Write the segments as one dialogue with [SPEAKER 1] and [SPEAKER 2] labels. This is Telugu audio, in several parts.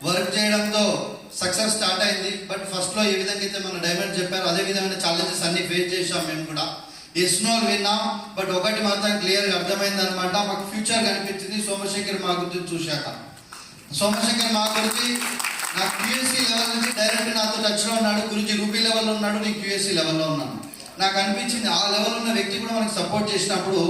[SPEAKER 1] వర్క్ చేయడంతో సక్సెస్ స్టార్ట్ అయింది. బట్ ఫస్ట్లో ఏ విధంగా అయితే మన డైమండ్ చెప్పారు అదే విధమైన ఛాలెంజెస్ అన్ని ఫేస్ చేసాం. మేము కూడా ఎస్నో విన్నాం. బట్ ఒకటి మాత్రం క్లియర్గా అర్థమైంది అనమాట, మాకు ఫ్యూచర్ కనిపించింది సోమశేఖర్ మా గురించి చూశాక. సోమశేఖర్ మా గురించి నాకు క్యూఎస్సీ లెవెల్ నుంచి డైరెక్ట్ నాతో టచ్లో ఉన్నాడు. గురించి రూపీ లెవెల్లో ఉన్నాడు, నేను క్యూఎస్సీ లెవెల్లో ఉన్నాను. నాకు అనిపించింది ఆ లెవెల్ ఉన్న వ్యక్తి కూడా మనకి సపోర్ట్ చేసినప్పుడు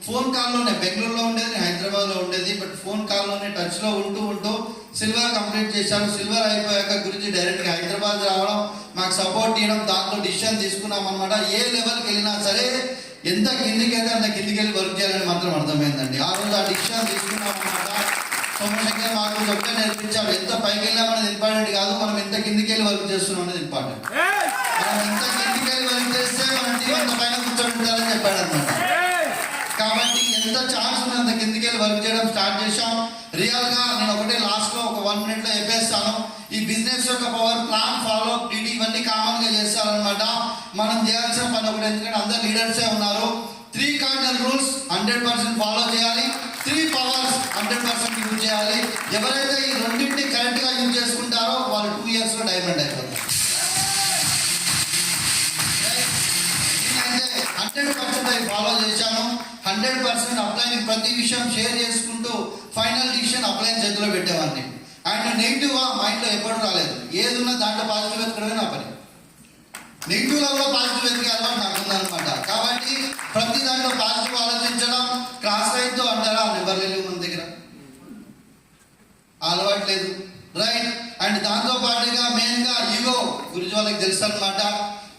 [SPEAKER 1] ఫోన్ కాల్లోనే, బెంగళూరులో ఉండేది, హైదరాబాద్లో ఉండేది, బట్ ఫోన్ కాల్లోనే టచ్లో ఉంటూ సిల్వర్ కంప్లీట్ చేశారు. సిల్వర్ అయిపోయాక గురించి డైరెక్ట్గా హైదరాబాద్ రావడం, మాకు సపోర్ట్ చేయడం, దాంట్లో డిసిషన్ తీసుకున్నాం అనమాట. ఏ లెవెల్కి వెళ్ళినా సరే ఎంత కిందికి అయితే అంత కిందికి వెళ్ళి వర్క్ చేయాలని మాత్రం అర్థమైందండి. ఆ రోజు ఆ డిసిషన్ తీసుకున్నాం అనమాట. సోమశేఖర్ మాకు చెప్తే నేర్పించాడు, ఎంత పైకి వెళ్ళామనేది ఇంపార్టెంట్ కాదు, మనం ఎంత కిందికి వెళ్ళి వర్క్ చేస్తున్నాం అనేది ఇంపార్టెంట్. మనం ఎంత కిందికి వెళ్ళి వర్క్ చేస్తే మన టీం అంత పైన కూర్చోబెట్టాలని చెప్పాడు అనమాట. కాబట్టి ఎంత ఛాన్స్ ఉంది అంత కిందికి వెళ్ళి వర్క్ చేయడం స్టార్ట్ చేశాం. రియల్గా నేను ఒకటే లాస్ట్లో ఒక 1 minute చెప్పేస్తాను. ఈ బిజినెస్ యొక్క పవర్, ప్లాన్, ఫాలో, డిడి ఇవన్నీ కామన్గా చేస్తారనమాట. మనం చేయాల్సిన పని ఒకటి, ఎందుకంటే అందరు లీడర్సే ఉన్నారు. 3 కార్డినల్ రూల్స్ 100% ఫాలో చేయాలి. 3 పవర్స్ 100% యూజ్ చేయాలి. ఎవరైతే ఈ రెండింటిని కరెక్ట్గా యూజ్ చేసుకుంటారో వాళ్ళు 2 yearsలో డైమండ్ అయిపోతారు. 100% అవి ఫాలో చేశాను. 100% అప్లైన్ ప్రతి విషయం షేర్ చేసుకుంటూ ఫైనల్ డిసిషన్ అప్లైన్ చేతిలో పెట్టేవాడిని. అండ్ నెగిటివ్ మైండ్లో ఎప్పుడు రాలేదు. ఏది ఉన్నా దాంట్లో పాజిటివ్ వెతకడమే నా పని. నెగిటివ్లో కూడా పాజిటివ్ వెతికే అలవాటు నాకు ఉందన్నమాట. కాబట్టి ప్రతి దాంట్లో పాజిటివ్ ఆలోచించడం, క్రాస్ రైట్తో అంటారా ఎవరు లేవు మన దగ్గర, అలవాటు లేదు, రైట్. అండ్ దాంతో పాటుగా మెయిన్గా ఈగో గురించి వాళ్ళకి తెలుసు అనమాట.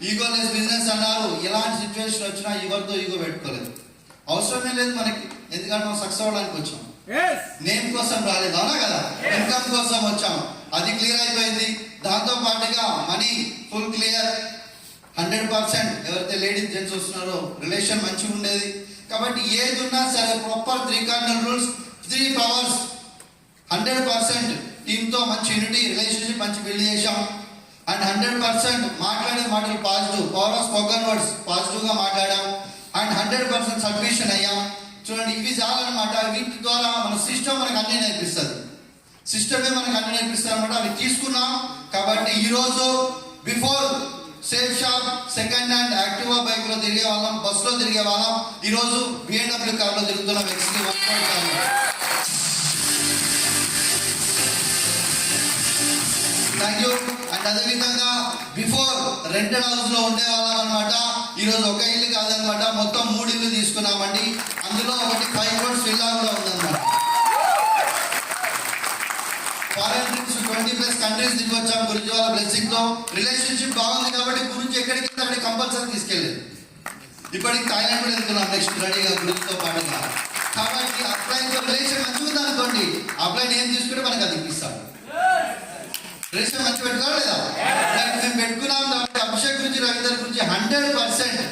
[SPEAKER 1] ఈగోలెస్ బిజినెస్ అన్నారు. ఎలాంటి సిచ్యువేషన్ వచ్చినా ఎవరితో ఈగో పెట్టుకోలేదు, అవసరమే లేదు మనకి. ఎందుకంటే మనం సక్సెస్ అవ్వడానికి వచ్చాం, నేమ్ కోసం రాలేదు, అవునా కదా, ఇన్కమ్ కోసం వచ్చాం. అది క్లియర్ అయిపోయింది. దాంతో పాటుగా మనీ ఫుల్ క్లియర్ 100%. ఎవరైతే లేడీస్ జెంట్స్ వస్తున్నారో రిలేషన్ మంచిగా ఉండేది. కాబట్టి ఏది ఉన్నా సరే ప్రాపర్ 3 కార్డినల్ రూల్స్, 3 పవర్స్ 100%. టీంతో మంచి యూనిటీ, రిలేషన్షిప్ మంచి బిల్డ్ చేశాం. అండ్ 100% మాట్లాడే మాటలు positive, power of spoken words పాజిటివ్గా మాట్లాడాం. అండ్ 100% సబ్మిషన్ అయ్యాం. చూడండి, ఇవి చాలన్నమాట. వీటి ద్వారా మన సిస్టమ్ మనకు అన్నీ నేర్పిస్తుంది. సిస్టమే మనకు అన్నీ నేర్పిస్తుంది అనమాట. అవి తీసుకున్నాం. కాబట్టి ఈరోజు before safe shop, second hand Activa బైక్లో తిరిగే వాళ్ళం, బస్సులో తిరిగే వాళ్ళం. ఈరోజు BMW కార్లో తిరుగుతున్నాం, XT 1.5 కార్లో. Thank you. అండ్ అదేవిధంగా బిఫోర్ రెంటెడ్ హౌస్లో ఉండేవాళ్ళం అనమాట. ఈరోజు ఒక ఇల్లు కాదనమాట, మొత్తం 3 ఇల్లు తీసుకున్నామండి. అందులో ఒకటి 5 crores విల్లా కూడా ఉందన్నమాట. ఫారెన్ ట్రిప్స్ 20+ కంట్రీస్ తిరిగి వచ్చాం గురించి వాళ్ళ బ్లెస్సింగ్తో. రిలేషన్షిప్ బాగుంది కాబట్టి గురించి ఎక్కడికి అక్కడికి కంపల్సరీ తీసుకెళ్ళలేదు. ఇప్పటికి థాయిలాండ్ కూడా వెళ్తున్నాం నెక్స్ట్ రెడీగా గురించితో పాటుగా. కాబట్టి అప్లైన్తో రిలేషన్ మంచిగా ఉంది అనుకోండి, అప్లైన్ ఏం తీసుకుంటే మనకు అది ఇప్పిస్తాడు. రిలేషన్ మంచి పెట్టుకోవాలి లేదా, మేము పెట్టుకున్నాం. కాబట్టి అభిషేక్ గురించి, రవీందర్ గురించి 100%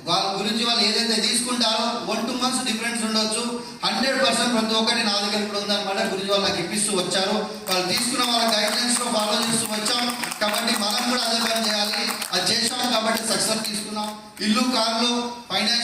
[SPEAKER 1] వాళ్ళ గురించి వాళ్ళు ఏదైతే తీసుకుంటారో 1-2 months డిఫరెన్స్ ఉండొచ్చు. 100% ప్రతి ఒక్కటి నా దగ్గర కూడా ఉందన్నమాట. గురించి వాళ్ళు నాకు ఇప్పిస్తూ వచ్చారు. వాళ్ళు తీసుకున్న వాళ్ళ గైడ్లైన్స్లో ఫాలో చేస్తూ వచ్చాం. కాబట్టి మనం కూడా అదే పని చేయాలి. అది చేసాం కాబట్టి సక్సెస్ తీసుకున్నాం. ఇల్లు, కార్లు, ఫైనాన్షియల్